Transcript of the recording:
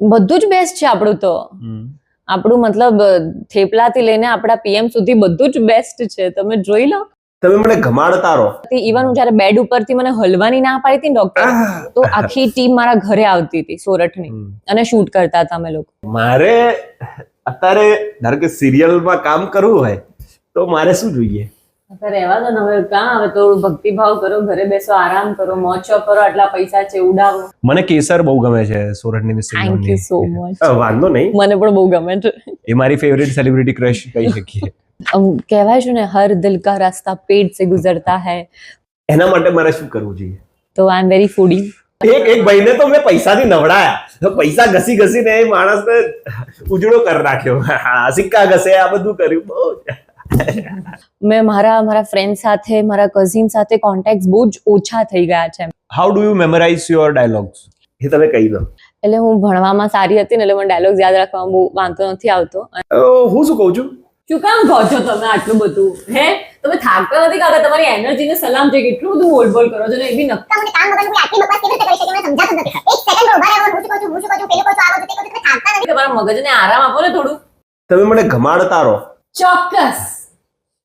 બધું જ બેસ્ટ છે આપણું તો. આપણું મતલબ થેપલાથી લઈને આપણા પીએમ સુધી બધું જ બેસ્ટ છે. તમે જોઈ લો. તમે મને ગમાડતા રહો. ઇવન હું જયારે બેડ ઉપરથી મને હલવાની ના પાડી હતી ને ડોક્ટર, તો આખી ટીમ મારા ઘરે આવતી હતી સોરઠની અને શૂટ કરતા હતા અમે લોકો. મારે અત્યારે ધારો કે સિરિયલમાં કામ કરવું હોય તો મારે શું જોઈએ? રહેવા દો ને હવે. કાં હવે થોડું ભક્તિભાવ કરો, ઘરે બેસો, આરામ કરો, મોજો કરો, આટલા પૈસા છે ઉડાવો. મને કેસર બહુ ગમે છે સોરઠની મિસ્ત્રી. Thank you so much. વાંધો નહીં, મને પણ બહુ ગમે છે. એ મારી ફેવરેટ સેલિબ્રિટી ક્રશ કહી શકીએ. કહેવાય છે ને, હર દિલ કા રાસ્તા પેટ સે ગુજરતા હૈ. એના માટે મારે શું કરવું જોઈએ? તો આઈ એમ વેરી ફૂડી. એક ભાઈને તો મેં પૈસાથી નવડાયા, તો પૈસા ઘસી ઘસીને એ માણસને ઉજળો કરી નાખ્યો. સિક્કા ઘસે, આ બધું કર્યું. બહુ મેં મારા ફ્રેન્ડ સાથે, મારા કઝિન સાથે કોન્ટેક્ટ બહુ જ ઓછા થઈ ગયા છે. How do you memorize your dialogues? એ તમે કહી દો. એટલે હું ભણવામાં સારી હતી ને, એટલે મને ડાયલોગ્સ યાદ રાખવામાં બહુ વાંધો નથી આવતો. હું શું કહું છું? શું કામ કહો છો તમે આટલું બધું? હે, તમે થાકતા નથી કાકા? તમારી એનર્જી ને સલામ છે. કેટલું બધું બોલ કરો છો ને, એ બી નક્કા. તમને કામ વગર આટલી બકવાસ કેવી રીતે કરી શકે મને સમજાતું નથી. એક સેકન્ડ ઉભા રહો. હું શું કહું છું, પેલું કહું છું, આ બધું તે કહું છું. તમે થાકતા નથી. તમારા મગજને આરામ આપો ને થોડું. તમે મને ગમાડતા રહો. ચોક્કસ.